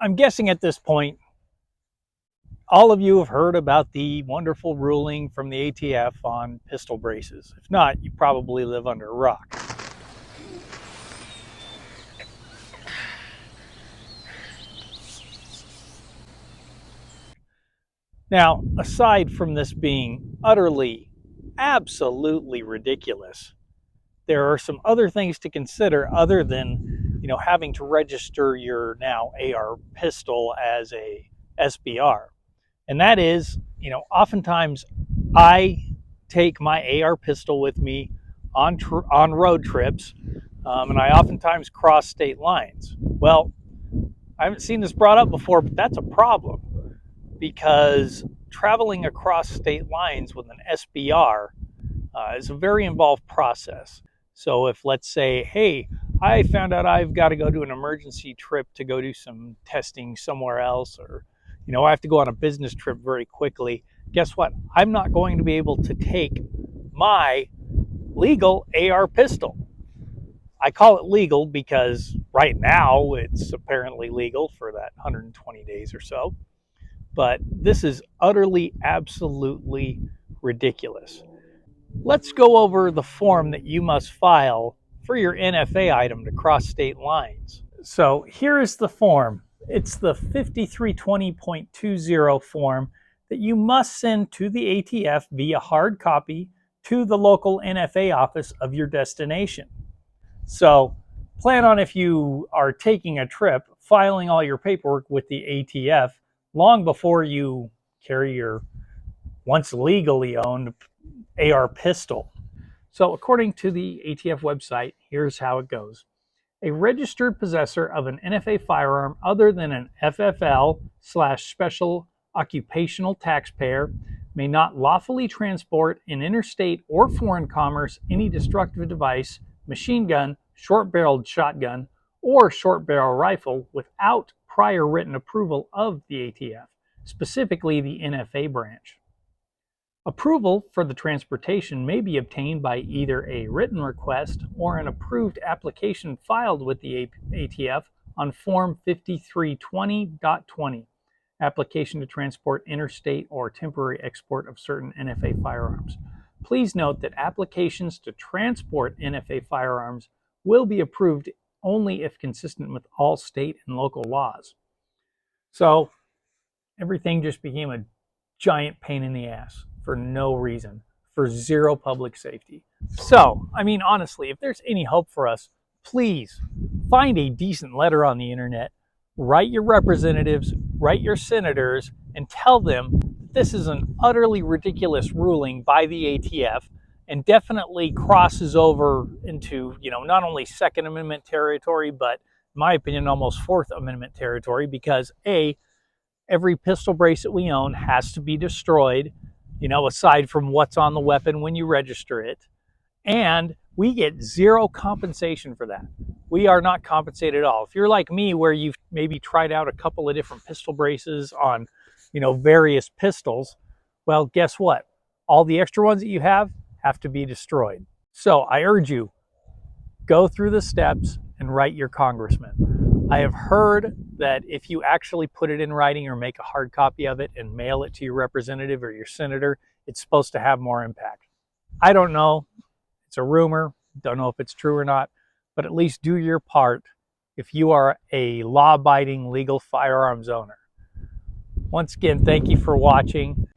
I'm guessing at this point, all of you have heard about the wonderful ruling from the ATF on pistol braces. If not, you probably live under a rock. Now, aside from this being utterly, absolutely ridiculous, there are some other things to consider other than, having to register your now AR pistol as a SBR. And that is, oftentimes I take my AR pistol with me on road trips, and I oftentimes cross state lines. Well, I haven't seen this brought up before, but that's a problem because traveling across state lines with an SBR is a very involved process. So if, let's say, hey, I found out I've got to go to an emergency trip to go do some testing somewhere else, or I have to go on a business trip very quickly, guess what? I'm not going to be able to take my legal AR pistol. I call it legal because right now it's apparently legal for that 120 days or so. But this is utterly, absolutely ridiculous. Let's go over the form that you must file for your NFA item to cross state lines. So here is the form. It's the 5320.20 form that you must send to the ATF via hard copy to the local NFA office of your destination. So plan on, if you are taking a trip, filing all your paperwork with the ATF long before you carry your once legally owned AR pistol. So according to the ATF website, here's how it goes. A registered possessor of an NFA firearm other than an FFL/special occupational taxpayer may not lawfully transport in interstate or foreign commerce any destructive device, machine gun, short-barreled shotgun, or short-barrel rifle without prior written approval of the ATF, specifically the NFA branch. Approval for the transportation may be obtained by either a written request or an approved application filed with the ATF on Form 5320.20, Application to Transport Interstate or Temporary Export of Certain NFA Firearms. Please note that applications to transport NFA firearms will be approved only if consistent with all state and local laws. So everything just became a giant pain in the ass for no reason, for zero public safety. So, honestly, if there's any hope for us, please find a decent letter on the internet, write your representatives, write your senators, and tell them this is an utterly ridiculous ruling by the ATF and definitely crosses over into, not only Second Amendment territory, but in my opinion, almost Fourth Amendment territory, because every pistol brace that we own has to be destroyed, aside from what's on the weapon when you register it. And we get zero compensation for that. We are not compensated at all. If you're like me, where you've maybe tried out a couple of different pistol braces on, various pistols, well, guess what? All the extra ones that you have to be destroyed. So I urge you, go through the steps and write your congressman. I have heard that if you actually put it in writing or make a hard copy of it and mail it to your representative or your senator, it's supposed to have more impact. I don't know. It's a rumor. Don't know if it's true or not, but at least do your part if you are a law-abiding legal firearms owner. Once again, thank you for watching.